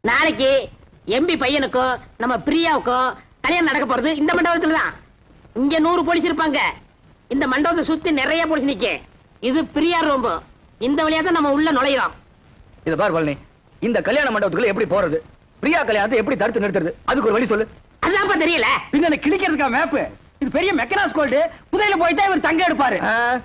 நாளைக்கு எம்பி பையனுக்கும் நம்ம பிரியாவுக்கும் கல்யாணம் நடக்க போறது இந்த மண்டபத்துல தான். இங்க 100 போலீஸ் இருப்பாங்க. இந்த மண்டபத்தை சுத்தி நிறைய போலீஸ் நிக்க. இது பிரியா ரூம். இந்த வழியா தான் நம்ம உள்ள நுழையிறோம். இத பார் பழனி, இந்த கல்யாண மண்டபத்துக்குள்ள எப்படி போறது? பிரியா கல்யாணத்தை எப்படி தடுத்து நிறுத்துறது? அதுக்கு ஒரு வழி சொல்லு. அதான் தெரியல. பின்ன கிளிக்கிறதுக்கா மேப்பு? இது பெரிய மெக்கனாஸ் கோல்டு. புதையில போயிட்டா இவர் தங்க எடுப்பாரு.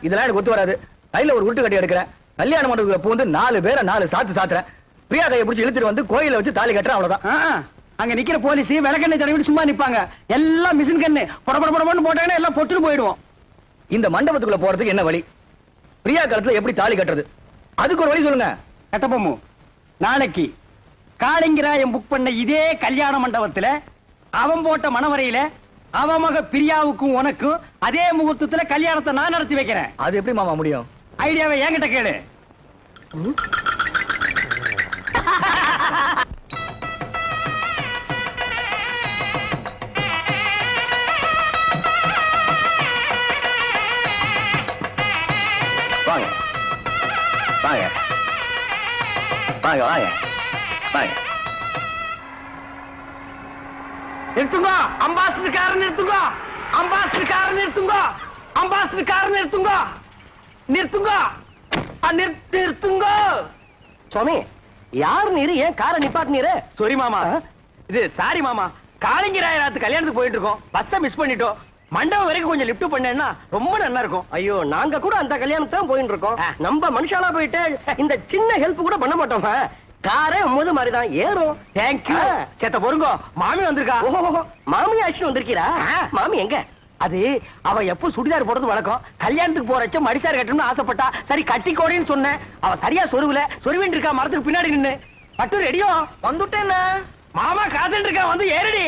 இதெல்லாம் எனக்கு ஒத்து வராது. கையில ஒரு உருட்டு கட்டி எடுக்கிறேன். கல்யாண மண்டபத்துக்குள்ள பூந்து 4 பேரை 4 சாத்து சாத்துறேன். பிரியா கையை பிடிச்சி இழுத்துட்டு வந்து கோயில வச்சு தாலி கட்டுறேன். அவ்வளவுதான். அங்க நிக்கிற போலீஸ் விளக்கெண்ணெய் தடவி சும்மா நிப்பாங்க. எல்லாம் மிஷின் கண்ணு படபடபடன்னு போட்டாங்கன்னா எல்லாம் பொட்டுன்னு போயிடுவோம். இந்த மண்டபத்துக்குள்ள போறதுக்கு என்ன வழி? பிரியா காலத்துல எப்படி தாலி கட்டுறது? அதுக்கு ஒரு வழி சொல்லுங்க. கட்டப்பொம்மு, நாளைக்கு காளிங்கராயம் புக் பண்ண இதே கல்யாண மண்டபத்துல அவன் போட்ட மணவரையில அவன் மக பிரியாவுக்கும் உனக்கும் அதே முகூர்த்தத்துல கல்யாணத்தை நான் நடத்தி வைக்கிறேன். அது எப்படி மாமா முடியும்? ஐடியாவை என்கிட்ட கேளு. வாங்க வாங்க வாங்க வாங்க வாங்க. நிறுத்துங்க, அம்பாசிடர் கார் நிறுத்துங்க, அம்பாசிடர் கார் நிறுத்துங்க, அம்பாசிடர் கார் நிறுத்துங்க, நிறுத்துங்க, நிறுத்துங்க. சுவாமி, யாரு நீரு? ஏன் காரை நிப்பாட்டினீரு? சாரி மாமா. இது சாரி மாமா. காளிங்கராயத்து கல்யாணத்துக்கு போயிட்டு இருக்கோம். பஸ்ஸை மிஸ் பண்ணிட்டோம். மண்டபம் வரைக்கும் கொஞ்சம் லிஃப்ட் பண்ணேன்னா ரொம்ப நல்லா இருக்கும். ஐயோ, நாங்க கூட அந்த கல்யாணத்தை போயிட்டு இருக்கோம். நம்ம மனுஷாலா போயிட்டு இந்த சின்ன ஹெல்ப் கூட பண்ண மாட்டோம். காரே முது மாதிரிதான் ஏறும். தேங்க்யூ. சேத்த பொறுங்க, மாமி வந்திருக்கா. ஓஹோ, மாமி ஆச்சு வந்திருக்கீரா? மாமி எங்க? அது அவ எப்ப சுடிதார் போடுறது வழக்கம். கல்யாணத்துக்கு போறச்ச மடிசார் கட்டணும்னு ஆசைப்பட்டா. சரி கட்டிக்கோடின்னு சொன்னேன். அவ சரியா சொருவுல சொருவின் இருக்கா மரத்துக்கு பின்னாடி நின்னு. பட்டு ரெடியோ? வந்துட்டேன். மாமா காத்துட்டு இருக்கா, வந்து ஏறடி.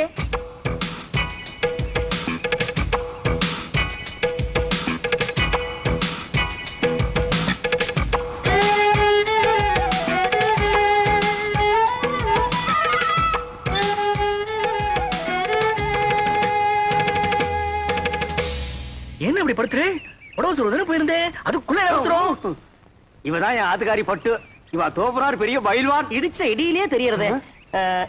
என்ன இப்படி படுத்துரு? உடவு சொல்றதுன்னு போயிருந்தேன். அதுக்குள்ள அவசரம். இவதான் என் ஆத்துக்காரி பட்டு. இவ தோப்புறார் பெரிய பயில்வான். இடிச்ச இடியிலே தெரியறது.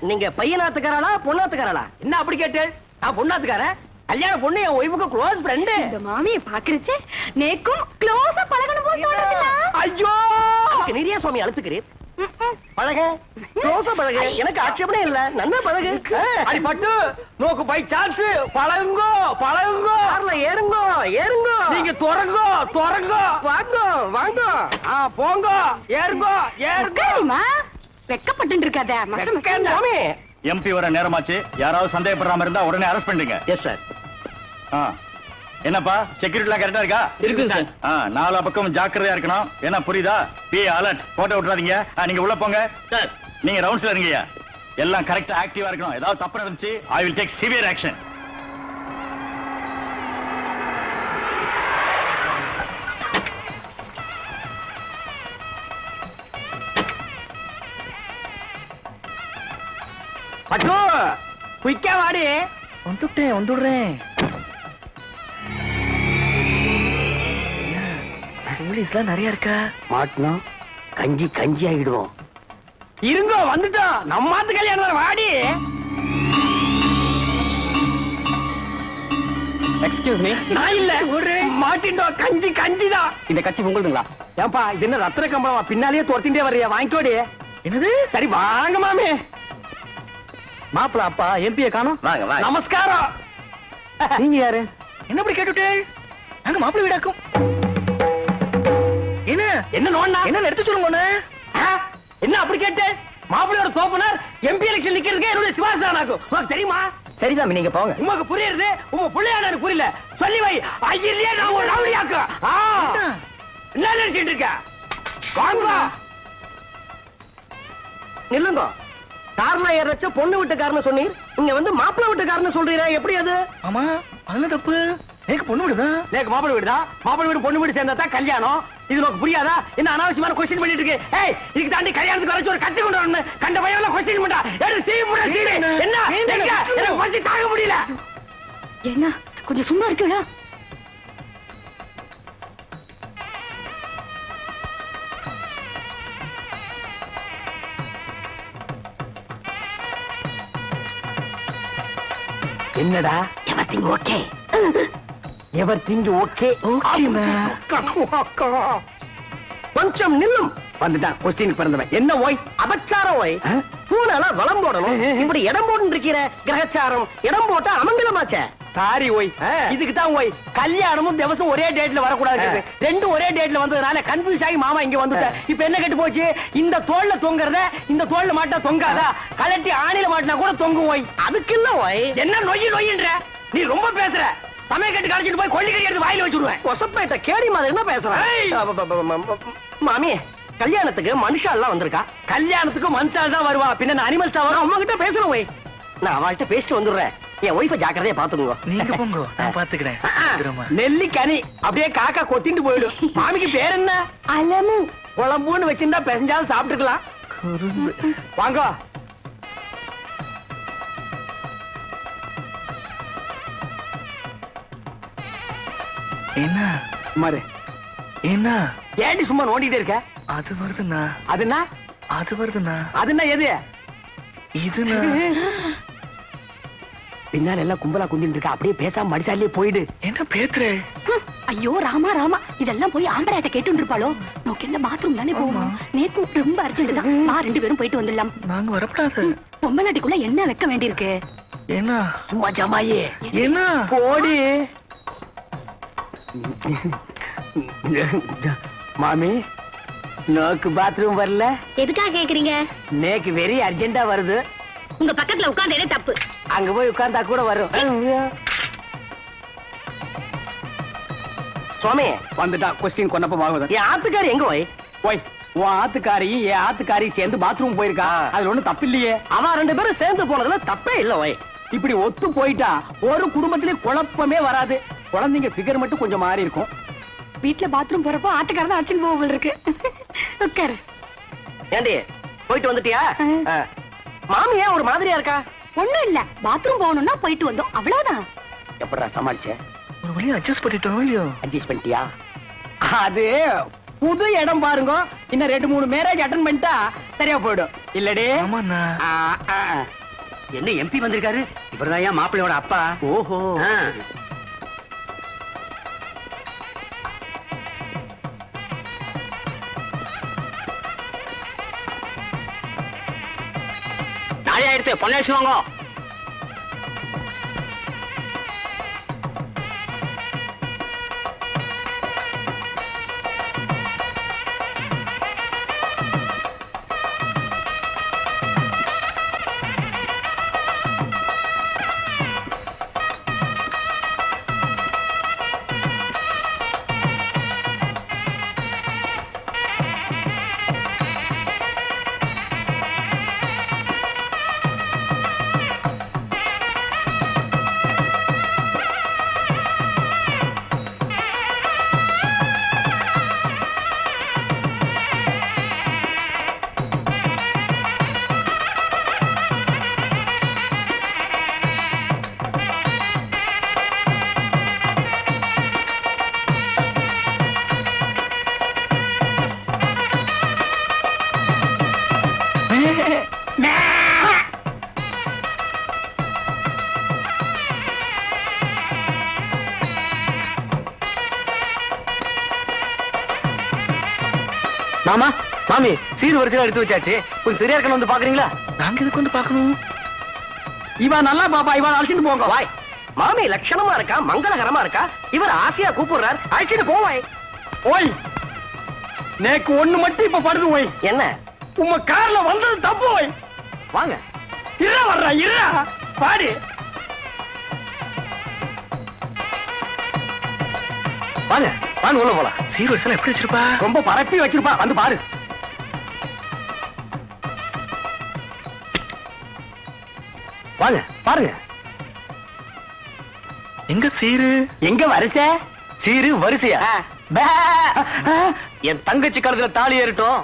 நீங்க பையனாத்துக்காரா பொண்ணாத்துக்காரா? என்ன அப்படி கேட்டு? நான் பொண்ணாத்துக்காரன். கல்யாண பொண்ணு என் ஒய்ஃபுக்கு க்ளோஸ் ஃப்ரெண்டு. இந்த மாமியை பாக்குறச்சே நேக்கும் க்ளோஸா பழகணும் போல தோணுதுல. ஐயோ, நிறைய சுவாமி அழுத்துக்கிறீர். பழக, க்ளோஸா பழக. எனக்கு ஆட்சேபனே இல்ல. நன்னா பழகு. அடி பட்டு, நோக்கு பை சான்ஸ். பழகுங்கோ பழகுங்கோ. கார்ல ஏறுங்கோ ஏறுங்கோ. நீங்க துறங்கோ துறங்கோ. வாங்கோ வாங்கோ. போங்க, ஏறுங்கோ ஏறுங்கோ. உட்காருமா, வெக்கப்பட்டு இருக்காத. சுவாமி, எம்பி வர நேரமாச்சு. யாராவது சந்தேகப்படுறாம இருந்தா உடனே அரெஸ்ட் பண்ணிடுங்க. Yes sir. என்னப்பா, செக்யூரிட்டி கரெக்டா இருக்கா? இருக்கு சார். 4 பக்கம் ஜாக்கிரதையா இருக்கணும். என்ன புரியுதா? Be alert. போட்டோ விட்டுறாதீங்க. நீங்க உள்ள போங்க சார். நீங்க ரவுண்ட்ஸ்ல இருங்கய்யா. எல்லாம் கரெக்டா ஆக்டிவா இருக்கணும். ஏதாவது தப்பு நடந்துச்சு, I will take severe action. பட்டு, குயிக்கா வாடி. வந்துடுறேன். போலீஸ்லாம் நிறைய இருக்கா? மாட்டணும். கஞ்சி கஞ்சி ஆகிடுவோம். இருங்கோ, வந்துட்டோம். நம்மாத்து கல்யாணம் வாடி. Excuse me. நான் இல்ல, ஒரு மாட்டிட்டோம். கஞ்சி கஞ்சிதான். இந்த கட்சி உங்களுதுங்களா? ஏன்பா, இது என்ன ரத்தின கம்பளமா? பின்னாலேயே துரத்திட்டே வர்றியா? வாங்கிக்கோடி. என்னது? சரி வாங்க மாமி. மாப்பிள அப்பா எம்பியை காணோம். வாங்க வாங்க. நமஸ்காரம். நீங்க யாரு? என்ன இப்படி கேட்டுட்டே? நாங்க மாப்பிள வீடாக்கும். என்ன என்ன நோண்ணா? என்ன எடுத்து சொல்லுங்க. என்ன அப்படி கேட்டு? மாப்பிள்ளையோட தோப்பனார் எம்பி எலெக்ஷன் நிக்கிறதுக்கு என்னுடைய சிவாசானாக்கும். உனக்கு தெரியுமா? சரி சாமி, நீங்க போங்க. உமக்கு புரியுது, உங்க பிள்ளையான எனக்கு புரியல. சொல்லி வை. ஐயர்லயே நான் ஒரு ரவுடியாக்கு. என்ன நினைச்சிட்டு இருக்க? வாங்க. நில்லுங்க. கார்ல ஏறச்ச பொண்ணு வீட்டுக்காரன்னு சொன்னீர். இங்க வந்து மாப்பிள்ளை வீட்டுக்காரன்னு சொல்றீரா? எப்படி அது? ஆமா, அதெல்லாம் தப்பு. எனக்கு பொண்ணு விடுதான். நேக்கு மாப்பிள்ளை வீடு தான். மாப்பிள்ளை வீடு பொண்ணு வீடு சேர்ந்தா தான் கல்யாணம். இது உனக்கு புரியாதா? என்ன அனாவசியமான கொஸ்டின் பண்ணிட்டு இருக்கு? ஏய், இதுக்கு தாண்டி கல்யாணத்துக்கு வரைச்சு ஒரு கத்தி கொண்டு வரணும். கண்ட பையன்ல கொஸ்டின் பண்றா. எடுத்து சீ புட சீ. என்ன? எனக்கு பசி தாங்க முடியல. என்ன கொஞ்சம் சும்மா இருக்கடா. என்னடா எவர்திங் ஓகே எவர்திங் ஓகே கொஞ்சம் நில்லும் வந்துட்டான் கொஸ்டின் பிறந்தவன் என்ன ஓய் அபச்சாரம் ஓய் பூனால வளம் போடணும் இப்படி இடம் போட்டு இருக்கிற கிரகச்சாரம் இடம் போட்டா அமங்கலமாச்சே சாரி ஓய் இதுக்கு தான் ஓய் கல்யாணமும் திவசம் ஒரே டேட்ல வரக்கூடாது ரெண்டும் ஒரே டேட்ல வந்ததுனால கன்ஃபியூஸ் ஆகி மாமா இங்க வந்துட்டேன் இப்ப என்ன கெட்டு போச்சு இந்த தோல்ல தொங்குறத இந்த தோல்ல மாட்டா தொங்காதா கலட்டி ஆணில மாட்டினா கூட தொங்கும் ஓய் அதுக்கு இல்ல ஓய் என்ன நொய்யின்ற நீ ரொம்ப பேசுற சமயக்கட்டு கழிச்சிட்டு போய் கொள்ளிக்கறி எடுத்து வாயில வச்சுடுவேன் கொசப்பேட்ட கேடி மாதிரி என்ன பேசுறேன் மாமி கல்யாணத்துக்கு மனுஷால் எல்லாம் வந்திருக்கா கல்யாணத்துக்கு மனுஷால் தான் வருவா பின்ன அனிமல்ஸ் வரும் அம்மா கிட்ட பேசுறேன் ஓய் நான் அவள்கிட்ட பேசிட்டு வந்துடுறேன் என் ஒய்ஃபை ஜாக்கிரதையா பாத்துக்கோங்க நீங்க போங்க நான் பாத்துக்கிறேன் நெல்லிக்கனி அப்படியே காக்கா கொத்திட்டு போயிடும் மாமிக்கு பேர் என்ன அலமு குழம்புன்னு வச்சிருந்தா பெசஞ்சாலும் சாப்பிட்டுக்கலாம் வாங்க என்ன மாரு என்ன ஏடி சும்மா நோண்டிட்டே இருக்க அது வருதுண்ணா அதுனா அது வருதுண்ணா அதுனா எது இதுண்ணா பின்னால எல்லாம் கும்பலா குந்திட்டு இருக்க அப்படியே பேசாம மடிசாலே போயிடு என்ன பேத்துற ஐயோ ராமா ராமா இதெல்லாம் போய் ஆம்பளையாட்ட கேட்டு இருப்பாளோ நோக்கு என்ன பாத்ரூம் தானே போவோம் நேத்து ரொம்ப அர்ஜென்ட் தான் நான் 2 பேரும் போயிட்டு வந்துடலாம் நாங்க வரப்படாது பொம்மநாட்டிக்குள்ள என்ன வைக்க வேண்டியிருக்கு என்ன சும்மா ஜமாயே என்ன போடி மாமி நோக்கு பாத்ரூம் வரல எதுக்காக கேக்குறீங்க நேக்கு வெரி அர்ஜென்டா வருது உங்க பக்கத்துல உட்கார்ந்தே தப்பு அங்க போய் உட்கார்ந்தா கூட வரும் சுவாமி வந்துட்டா கொஸ்டின் கொன்னப்பமாகுது என் ஆத்துக்காரி எங்க போய் போய் உன் ஆத்துக்காரி என் ஆத்துக்காரி சேர்ந்து பாத்ரூம் போயிருக்கா அதுல ஒண்ணு தப்பு இல்லையே அவன் 2 பேரும் சேர்ந்து போனதுல தப்பே இல்ல ஓய் இப்படி ஒத்து போயிட்டா ஒரு குடும்பத்திலே குழப்பமே வராது குழந்தைங்க பிகர் மட்டும் கொஞ்சம் மாறி இருக்கும் வீட்டுல பாத்ரூம் போறப்போ ஆட்டுக்காரதான் அடிச்சுட்டு போக இருக்கு உட்காரு ஏண்டி போயிட்டு வந்துட்டியா மாமி ஏன் ஒரு மாதிரியா இருக்கா ஒண்ணும் இல்ல பாத்ரூம் போகணும்னா போயிட்டு வந்தோம் அவ்வளவுதான் எப்படா சமாளிச்ச ஒரு வழியா அட்ஜஸ்ட் பண்ணிட்டோம் இல்லையோ அட்ஜஸ்ட் பண்ணிட்டியா அது புது இடம் பாருங்க இன்னும் 2-3 மேரேஜ் அட்டெண்ட் பண்ணிட்டா சரியா போயிடும் இல்லடே ஆமாண்ணா என்ன எம்பி வந்திருக்காரு இவர்தான் மாப்பிள்ளையோட அப்பா ஓஹோ நாளையா எடுத்து பொன்னாச்சு வாங்க மாமா மாமி சீர் வரிசையா எடுத்து வச்சாச்சு கொஞ்சம் சரியா இருக்கணும் வந்து பாக்குறீங்களா நாங்க இதுக்கு வந்து பாக்கணும் இவன் நல்லா பாப்பா இவன் அழைச்சிட்டு போங்க வாய் மாமி லட்சணமா இருக்கா மங்களகரமா இருக்கா இவர் ஆசையா கூப்பிடுறார் அழைச்சிட்டு போவாய் ஓய் நேக்கு ஒண்ணு மட்டும் இப்ப படுது ஓய் என்ன உங்க கார்ல வந்தது தப்பு ஓய் வாங்க இருடா வர்றா இருடா பாடி வாங்க வாங்க உள்ள போலாம் சீர் வரிசையில எப்படி வச்சிருப்பா ரொம்ப பரப்பி வச்சிருப்பா வந்து பாரு வாங்க பாருங்க எங்க சீரு எங்க வரிசை சீரு வரிசையா என் தங்கச்சி கழுத்துல தாலி ஏறட்டும்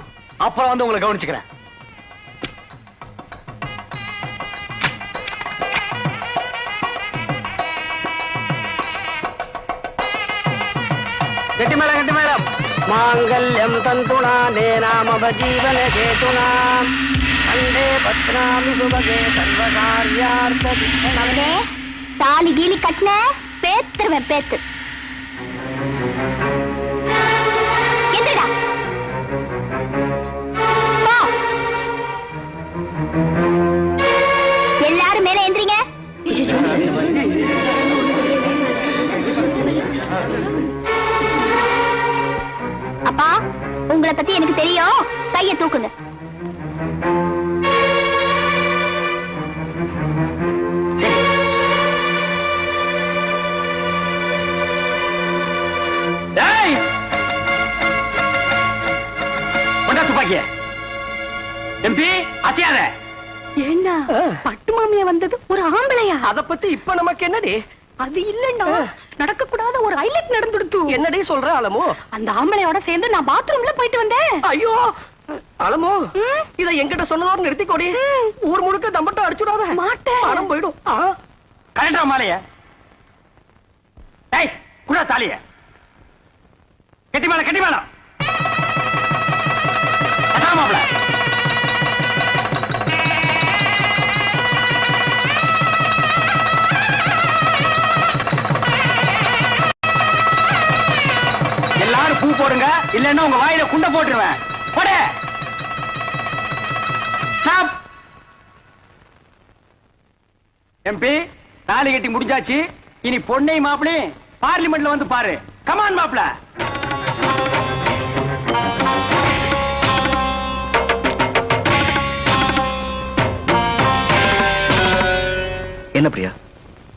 அப்புறம் வந்து உங்களை கவனிச்சுக்கிறேன் கட்டி மேடம் மாங்கல்யம் தந்துனா நேனாம ஜீவன கேதுனா அண்டே பத்ராமி சுபகே சர்வகாரியார்த்த மகளே தாலி கீலி கட்டின பேத்துருவேன் பேத்து. எந்திரடா போ. எல்லாரும் மேல எந்திரிங்க. அப்பா, உங்களை பத்தி எனக்கு தெரியும். கைய தூக்குங்க. துப்பாக்கிய எம்பி அசையாத. ஏண்டா பட்டு மாமியா வந்தது ஒரு ஆம்பளையா? அத பத்தி இப்ப நமக்கு என்னடி? அது இல்லன்னா நடக்க கூடாத ஒரு ஹைலைட் நடந்துடுத்து. என்னடி சொல்ற அலமோ? அந்த ஆம்பளையோட சேர்ந்து நான் பாத்ரூம்ல போயிட்டு வந்தேன். ஐயோ அலமோ, இத என்கிட்ட சொன்னதோட நிறுத்திக்கோடி. ஊர் முழுக்க தம்பட்ட அடிச்சுடாத. மாட்டேன். பணம் போயிடும். கரெக்டா மாலைய. டேய் குடா தாலிய. கட்டி மேல கட்டி மேல. அதாமாப்ள. எல்லாரும் பூ போடுங்க, இல்லன்னா உங்க வாயில குண்ட போட்டுருவேன். போடு. ஸ்டாப். எம்பி தாலி கட்டி முடிஞ்சாச்சு. இனி பொண்ணை மாப்பிளை பார்லிமெண்ட்ல வந்து பாரு. கமான் மாப்பிள. என்ன பிரியா,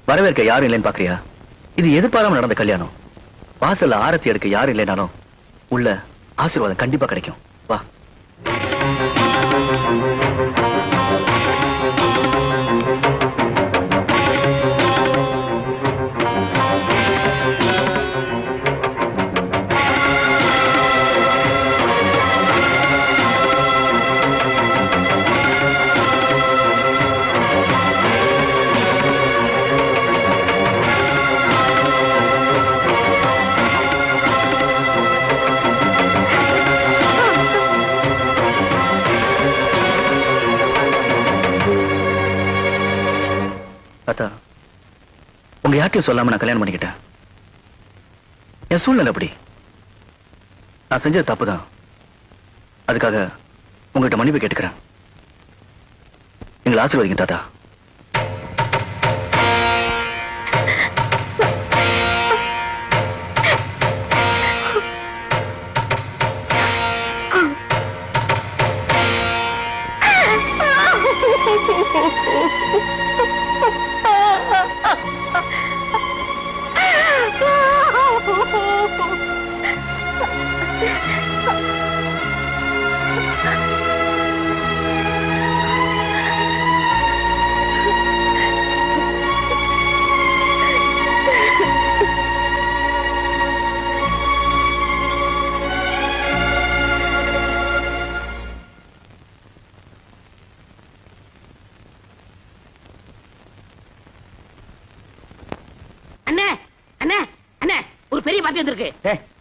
வரவேற்க யாரும் இல்லைன்னு பாக்குறியா? இது எதிர்பாராம நடந்த கல்யாணம். வாசல்ல ஆரத்தி எடுக்க யாரும் இல்லைனாலும் உள்ள ஆசீர்வாதம் கண்டிப்பா கிடைக்கும். வா. உங்க யார்ட்டையும் சொல்லாம நான் கல்யாணம் பண்ணிக்கிட்டேன். என் சூழ்நிலை அப்படி. நான் செஞ்சது தப்புதான். அதுக்காக உங்ககிட்ட மன்னிப்பு கேட்டுக்கிறேன். எங்களை ஆசீர்வதிங்க தாத்தா.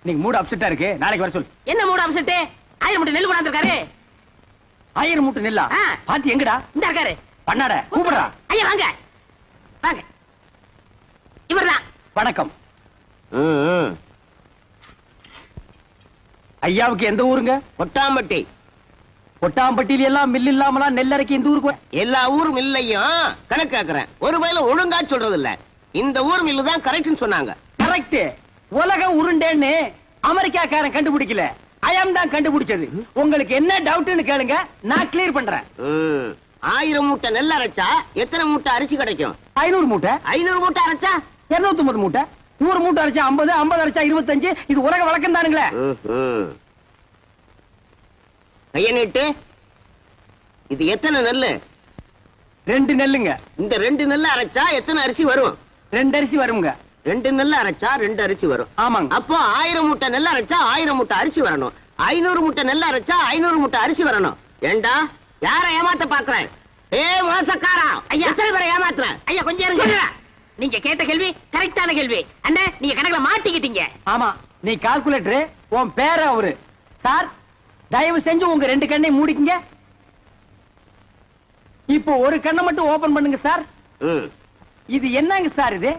நீங்க மூட் அப்செட்டா இருக்கு. நாளைக்கு வர சொல்லு. என்ன மூட் அப்செட்? 1000 மூட்டை நெல் கொண்டாந்துருக்காரு. 1000 மூட்டை நெல்லா? பாத்தி எங்கடா? இந்த இருக்காரு. பண்ணாட கூப்பிடுறா. ஐயா வாங்க வாங்க. இவர்தான். வணக்கம். ஐயாவுக்கு எந்த ஊருங்க? கொட்டாம்பட்டி. கொட்டாம்பட்டியில எல்லாம் மில் இல்லாமலாம் நெல் அரைக்க இந்த ஊருக்கு எல்லா ஊர் மில்லையும் கணக்கு கேக்குறேன். ஒருவேளை ஒழுங்கா சொல்றது இல்ல. இந்த ஊர் மில்லு தான் கரெக்ட்னு சொன்னாங்க. கரெக்ட். உலக உருண்டேன்னு அமெரிக்காக்காரன் கண்டுபிடிக்கல, ஐயம் தான் கண்டுபிடிச்சது. உங்களுக்கு என்ன டவுட்னு கேளுங்க, நான் கிளியர் பண்றேன். 1000 மூட்டை நெல் அரைச்சா எத்தனை மூட்டை அரிசி கிடைக்கும்? 500 மூட்டை. 500 மூட்டை அரைச்சா 250 மூட்டை. 100 மூட்டை அரைச்சா 50, 50 அரைச்சா 25. இது உலக வழக்கம் தானுங்களே. கைய நீட்டு. இது எத்தனை நெல்லு? 2 நெல்லுங்க. இந்த 2 நெல்லு அரைச்சா எத்தனை அரிசி வரும்? 2 அரிசி வருங்க. 2 நெல்லு அரைச்சா 2 அரிசி வரும். ஆமாங்க. அப்போ 1000 மூட்டை நெல் அரைச்சா 1000 மூட்டை அரிசி வரணும். 500 மூட்டை நெல் அரைச்சா 500 மூட்டை அரிசி வரணும். ஏண்டா யார ஏமாத்த பாக்குறேன்? மோசக்காரா, ஐயா எத்தனை பேரை ஏமாத்துறேன்? ஐயா கொஞ்சம் இருங்க. நீங்க கேட்ட கேள்வி கரெக்டான கேள்வி. அண்ணே நீங்க கணக்குல மாட்டிக்கிட்டீங்க. ஆமா, நீ கால்குலேட்டர். உன் பேர அவரு. சார் தயவு செஞ்சு உங்க 2 கண்ணை மூடிக்கங்க. இப்போ ஒரு கண்ணை மட்டும் ஓபன் பண்ணுங்க சார். இது என்னங்க சார் இது?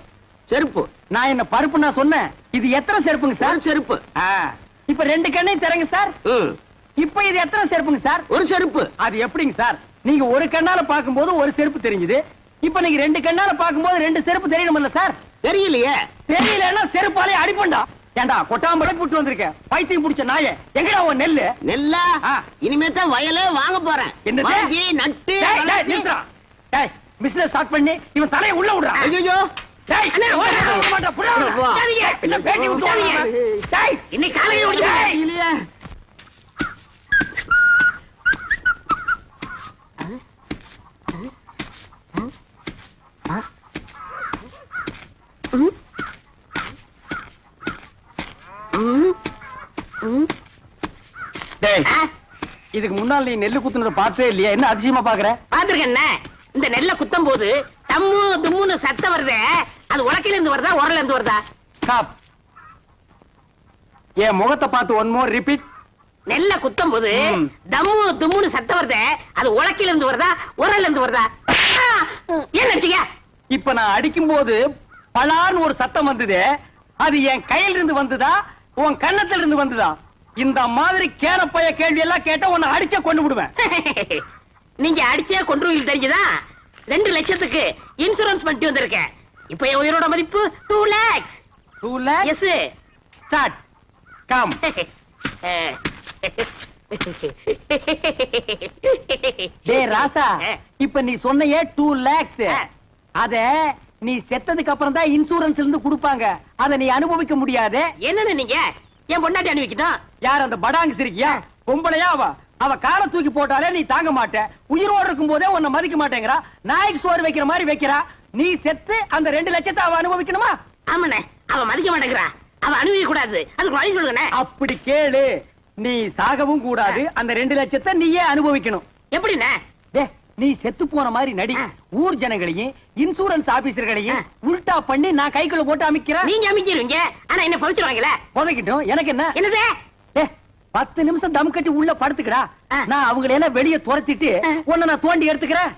செருப்பு. நான் என்ன பருப்பு நான் சொன்னேன். இது எத்தனை செருப்புங்க சார்? ஒரு செருப்பு. இப்ப 2 கண்ணையும் தரங்க சார். இப்ப இது எத்தனை செருப்புங்க சார்? ஒரு செருப்பு. அது எப்படிங்க சார்? நீங்க ஒரு கண்ணால பாக்கும்போது ஒரு செருப்பு தெரிஞ்சது. இப்ப நீங்க 2 கண்ணால பாக்கும்போது 2 செருப்பு தெரியணும்ல சார்? தெரியலையே. தெரியலன்னா செருப்பாலே அடிப்பண்டா. ஏண்டா கொட்டாம்பளை புட்டு வந்திருக்க பைத்தியம் புடிச்ச நாயே, எங்கடா உன் நெல்லு? நெல்லா? இனிமே தான் வயலே வாங்க போறேன். என்னது? வாங்கி நட்டு பிசினஸ் ஸ்டார்ட் பண்ணி இவன் தலையை உள்ள விடுறான். ஐயோ டேய் அண்ணே ஓட மாட்டா புடா. சரிங்க என்ன பேட்டி விட்டுறீங்க? டேய் இன்னைக்கு காலையில ஓடி இல்லையே. டேய் இதுக்கு முன்னால் நீ நெல்லு குத்துனத பார்த்தே இல்லையா? என்ன அதிசயமா பாக்குற? பாத்துருக்கேன். இந்த நெல்ல குத்தும் போது தம்மு தும்முன்னு சத்தம் வருதே, அது உலக்கையில இருந்து வருதா உரல்ல இருந்து வருதா? ஸ்டாப். என் முகத்தை பார்த்து ஒன் மோர் ரிப்பீட். நெல்ல குத்தும் போது தம்மு தும்முன்னு சத்தம் வருதே, அது உலக்கையில இருந்து வருதா உரல்ல இருந்து வருதா? ஏன் நடிச்சீங்க? இப்ப நான் அடிக்கும் போது பலான்னு ஒரு சத்தம் வந்ததே, அது என் கையில இருந்து வந்ததா உன் கன்னத்துல இருந்து வந்ததா? இந்த மாதிரி கேனப்பைய கேள்வி எல்லாம் கேட்டா உன்னை அடிச்சே கொண்டு விடுவேன். நீங்க அடிச்சே கொன்றுவீங்க தெரிஞ்சுதா? 2 லட்சத்துக்கு இன்சூரன்ஸ் பண்ணிட்டு வந்திருக்கேன். இப்ப என் உயிரோட மதிப்பு 2 lakhs. 2 lakhs? Yes. Start. Come. டேய் ராசா, இப்ப நீ சொன்னையே 2 lakhs. அத நீ செத்ததுக்கு அப்புறம் தான் இன்சூரன்ஸ்ல இருந்து கொடுப்பாங்க. அத நீ அனுபவிக்க முடியாது. என்னன்னு நீங்க என் பொண்டாட்டி அனுப்பிக்கிட்டோம். யார் அந்த படாங்கு சிரிக்கியா? பொம்பளையா அவ காலை தூக்கி போட்டாலே நீ தாங்க மாட்ட. உயிரோடு இருக்கும் போதே உன்னை மதிக்க மாட்டேங்கிறா. நாய்க்கு சோறு வைக்கிற மாதிரி வைக்கிறா. நீ செத்து அந்த 2 லட்சத்தை அவ அனுபவிக்கணுமா? ஆமாண்ணே, அவ மதிக்க மாட்டேங்கிறா. அவ அனுபவிக்க கூடாது. அதுக்கு வழி சொல்லுங்கண்ணே. அப்படி கேளு. நீ சாகவும் கூடாது. அந்த 2 லட்சத்தை நீயே அனுபவிக்கணும். எப்படிண்ணே? நீ செத்து போன மாதிரி நடி. ஊர் ஜனங்களையும் இன்சூரன்ஸ் ஆபீசர்களையும் உல்டா பண்ணி நான் கைக்குள்ள போட்டு அமைக்கிறேன். நீங்க அமைக்கிறீங்க, ஆனா என்ன பவிச்சிருவாங்களே. புதைக்கிட்டோம். எனக்கு என்ன? என்னது? 10 நிமிஷம் தம் கட்டி உள்ள படுத்துக்கடா. நான் அவங்களை எல்லாம் வெளியே துரத்திட்டு உன்னை நான் தோண்டி எடுத்துக்கிறேன்.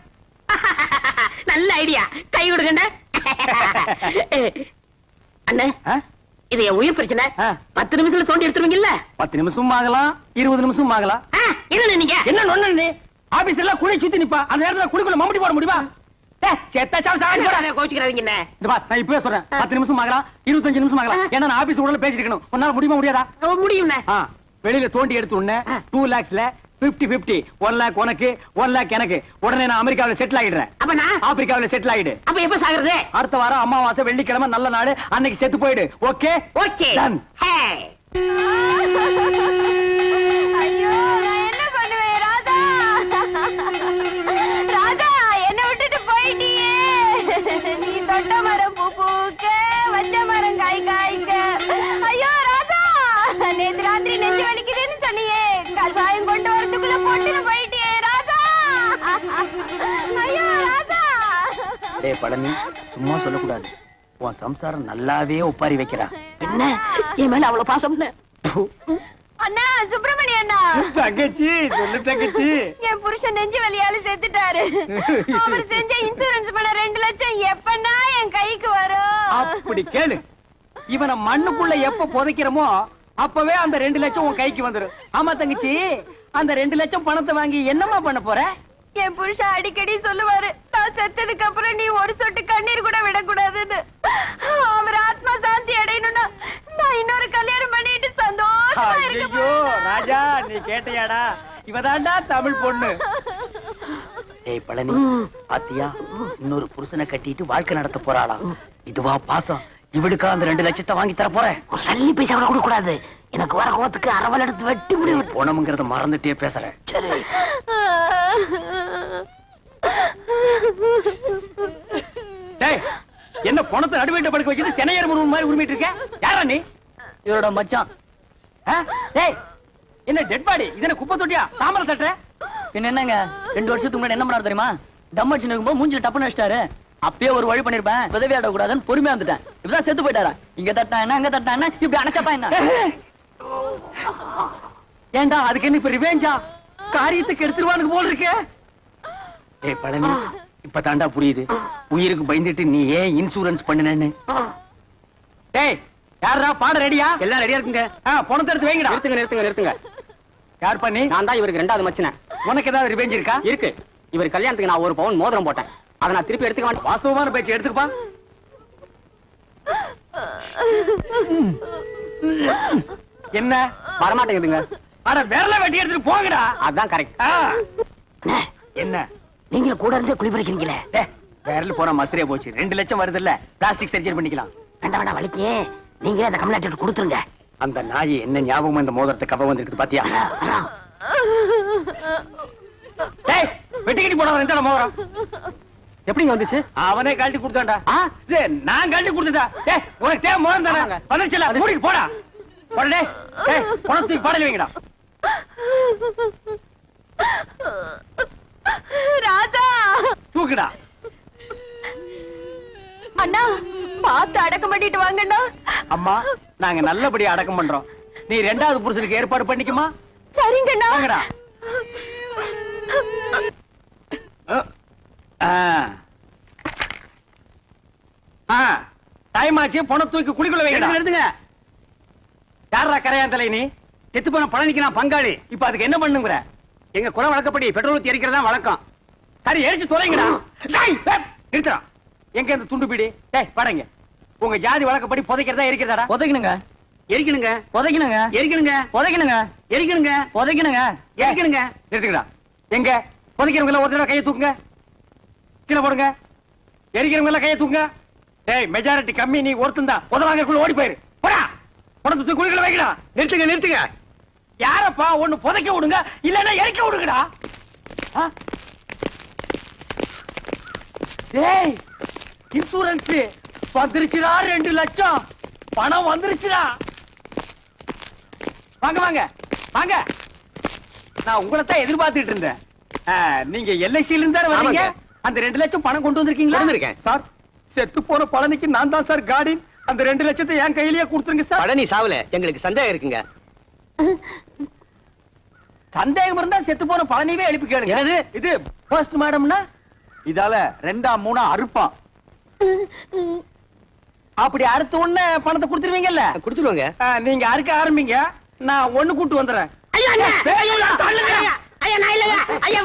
நல்ல ஐடியா. கை விடுங்க அண்ணே. இது என் உயிர் பிரச்சனை. 10 நிமிஷத்துல தோண்டி எடுத்துருவீங்கல்ல? 10 நிமிஷம் ஆகலாம், 20 நிமிஷம் ஆகலாம். என்ன நீங்க என்ன நொண்ணு நீ? ஆபீஸ்ல எல்லாம் குழி சுத்தி நிப்பா. அந்த நேரத்துல குழிக்குள்ள மம்முட்டி போட முடியுமா? செத்த சாவு சாகடி போடா. கோச்சிக்கிறாதீங்க. இந்த பா, நான் இப்பவே சொல்றேன். 10 நிமிஷம் ஆகலாம், 25 நிமிஷம் ஆகலாம். ஏன்னா நான் ஆபீஸ் உடனே பேசிட்டு இருக்கணும். உன்னால முடியுமா முடியாதா? முடியும்ண்ணே. வெளியில தோண்டி எடுத்து உடனே 2 lakhsல 50-50. 1 lakh உனக்கு, 1 lakh எனக்கு. உடனே நான் அமெரிக்காவில செட்டில் ஆயிடுறேன். அப்ப நான் ஆப்பிரிக்காவில செட்டில் ஆயிடு. அப்ப எப்ப சாகுறது? அடுத்த வாரம் அமாவாசை வெள்ளிக்கிழமை நல்ல நாடு. அன்னைக்கு செத்து போயிடு. Okay okay. டன். ஐயோ, நான் என்ன பண்ணுவேன் ராதா? ராதா, என்ன விட்டுட்டு போயிட்டியே. நீ தொட்ட மரம் பூ பூக்க, வச்ச மரம் காய் காய்க்க. ஐயோ ராதா, நேத்து ராத்திரி நெஞ்சு வலிக்குதுன்னு சொன்னியே, கஷாயம் கொண்டு வரதுக்குள்ள போட்டுன்னு போயிட்டியே ராதா. ஐயோ ராதா. டேய் பழனி, சும்மா சொல்லக்கூடாது. உன் சம்சாரம் நல்லாவே ஒப்பாரி வைக்கிறா. என்ன என் மேல அவ்வளவு பாசம்? அண்ணா, சுப்பிரமணிய அண்ணா. தங்கச்சி, சொல்லு தங்கச்சி. என் புருஷன் நெஞ்சு வலியால செத்துட்டாரு. அவர் செஞ்ச இன்சூரன்ஸ் பண்ண 2 லட்சம் எப்பன்னா என் கைக்கு வரும்? அப்படி கேளு. இவனை மண்ணுக்குள்ள எப்ப புதைக்கிறோமோ அப்பவே அந்த 2 லட்சம் உன் கைக்கு வந்துரும். ஆமா தங்கச்சி, அந்த 2 லட்சம் பணத்தை வாங்கி என்னமா பண்ண போற? என் புருஷன் அடிக்கடி சொல்லுவாரு, நான் செத்ததுக்கு அப்புறம் நீ ஒரு சொட்டு கண்ணீர் கூட விடக்கூடாதுன்னு. அவர் ஆத்மா சாந்தி அடையணும்னா நான் இன்னொரு கல்யாணம் பண்ணிட்டு சந்தோஷமா இருக்க ஐயோ ராஜா, நீ கேட்டியாடா? இவதாண்டா தமிழ் பொண்ணு. ஏய் பழனி, பாத்தியா? இன்னொரு புருஷனை கட்டிட்டு வாழ்க்கை நடத்த போறாளா? இதுவா பாசம்? இவளுக்கா அந்த 2 லட்சத்தை வாங்கி தர போறேன்? ஒரு சல்லி பைசா கூட கொடுக்க கூடாது. எனக்கு வர கோவத்துக்கு அரவல் எடுத்து வெட்டி முடியும். போனமுங்கிறத மறந்துட்டே பேசுறேன். சரி. டேய், என்ன பணத்தை நடுவேட்ட படுக்க வச்சுட்டு சென்னையர் முருகன் மாதிரி உரிமிட்டு இருக்க? யாரா நீ? இவரோட மச்சான். டேய், என்ன டெட் பாடி? இதென்ன குப்பை தொட்டியா? தாமரை தட்டுற? என்னங்க 2 வருஷத்துக்கு முன்னாடி என்ன பண்ணாரு தெரியுமா? டம் அடிச்சு இருக்கும்போது மூஞ்சில டப்புன்னு வச்சிட்டாரு. அப்பயே ஒரு வழி பண்ணிருப்பேன், உதவி ஆட கூடாதுன்னு பொறுமையா வந்துட்டேன். இப்பதான் செத்து போயிட்டாரா? இங்க தட்டா என்ன, அங்க தட்டா என்ன, இப்படி அணைச்சப்பா என்ன? ஏண்டா அதுக்கு என்ன இப்ப ரிவேஞ்சா? காரியத்துக்கு எடுத்துருவானுக்கு போல இருக்கே. ஏய் பழனி, இப்ப தாண்டா புரியுது உயிருக்கு பயந்துட்டு நீ ஏன் இன்சூரன்ஸ் பண்ணுனேன்னு. டேய் யாரா பாட ரெடியா? எல்லாம் ரெடியா இருக்குங்க. பணத்தை எடுத்து வைங்கடா. நிறுத்துங்க. யார் பண்ணி? நான் தான் இவருக்கு 2வது மச்சினேன். உனக்கு ஏதாவது ரிவெஞ்ச் இருக்கா? இருக்கு. இவர் கல்யாணத்துக்கு நான் 1 பவுன் மோதிரம் போட்டேன். அதை நான் திருப்பி எடுத்துக்க மாட்டேன். வாஸ்தவமான பேச்சு எடுத்துக்கப்பா. என்ன வரமாட்டேங்குதுங்க. அட விரல வெட்டி எடுத்துட்டு போங்கடா. அதான் கரெக்ட். என்ன நீங்க கூட இருந்தே குளிப்பறிக்கிறீங்களே. விரல் போன மசரே போச்சு. 2 லட்சம் வருது இல்ல, பிளாஸ்டிக் சர்ஜரி பண்ணிக்கலாம். வேண்டாம் வலிக்கு நீங்களே அந்த கம்ப்ளைண்ட் கொடுத்துருங்க. அந்த நாய் என்ன ஞாபகம் இந்த மோதிரத்தை கவ வந்திருக்கு பாத்தியா? டேய் வெட்டிக்கிட்டு போனவன் எந்த மோதிரம் எப்படிங்க வந்துச்சு? அவனே கழட்டி கொடுத்தான்டா. நான் கழட்டி கொடுத்ததா? டேய் உனக்கு தேவை மோதிரம் தானே? வந்துச்சுல மூடிக்கு போடா. போடா டேய் பணத்துக்கு பாடல வைங்கடா. ராஜா தூக்குடா. அண்ணா பார்த்து அடக்கம் பண்ணிட்டு வாங்கண்ணா. அம்மா நாங்க நல்லபடியா அடக்கம் பண்றோம். நீ 2வது புருஷனுக்கு ஏற்பாடு பண்ணிக்குமா? சரிங்கண்ணா. வாங்கடா. டைம் ஆச்சு. பணம் தூக்கி குளிக்குள்ள வைங்கடா. எடுத்துங்க. யாரா கரையாந்தலை நீ? செத்து போன பழனிக்கு நான் பங்காளி. இப்ப அதுக்கு என்ன பண்ணுங்கிற? எங்க குல வழக்கப்படி பெட்ரோல் ஊத்தி எரிக்கிறதா வழக்கம். சரி எரிச்சு தொலைங்கடா. நிறுத்துறா. எங்க இந்த துண்டு பீடி? டேய் வாடங்க. உங்க ஜாதி வழக்கப்படி புதைக்கிறதா எரிக்கிறதாடா? புதைக்கணுங்க. எரிக்கணுங்க. புதைக்கணுங்க. எரிக்கணுங்க. புதைக்கணுங்க. எரிக்கணுங்க. புதைக்கணுங்க. எரிக்கணுங்க. நிறுத்துங்கடா. எங்க புதைக்கிறவங்க எல்லாம் ஒரு தடவை கையை தூக்குங்க. கீழே போடுங்க. எரிக்கிறவங்க எல்லாம் கையை தூக்குங்க. டேய் மெஜாரிட்டி கம்மி, நீ ஒருத்தன் தான். புதவாங்கக்குள்ள ஓடி போயிரு. போடா. பணத்தை தூக்கி குழிக்குள்ள வைக்கடா. நிறுத்துங்க. யாரப்பா ஒண்ணு புதைக்க விடுங்க, இல்லன்னா எரிக்க விடுங்கடா. டேய் இன்சூரன்ஸ் வந்துருச்சுடா. 2 லட்சம் பணம் வந்துருச்சுடா. வாங்க. நான் உங்களை தான் எதிர்பார்த்துட்டு இருந்தேன். நீங்க எல்ஐசில இருந்து தானே வரீங்க? அந்த 2 லட்சம் பணம் கொண்டு வந்திருக்கீங்களா? வந்திருக்கேன். சார் செத்து போன பழனிக்கு நான் தான் சார் கார்டின். அந்த 2 லட்சத்தை என் கையிலேயே கொடுத்துருங்க சார். பழனி சாவல, எங்களுக்கு சந்தேகம் இருக்குங்க. சந்தேகம் இருந்தா செத்து போன பழனிவே எழுப்பி கேளுங்க. இது போஸ்ட் மார்டம்னா இதால 2ஆ 3ஆ அறுப்பான். அப்படி அறுத்த உடனே பணத்தை கொடுத்துருவீங்கல்ல? குடுத்துருவாங்க. நீங்க அறுக்க ஆரம்பிங்க, நான் ஒண்ணு கூட்டு வந்துடுறேன். ஐயா நான் இல்லையா ஐயா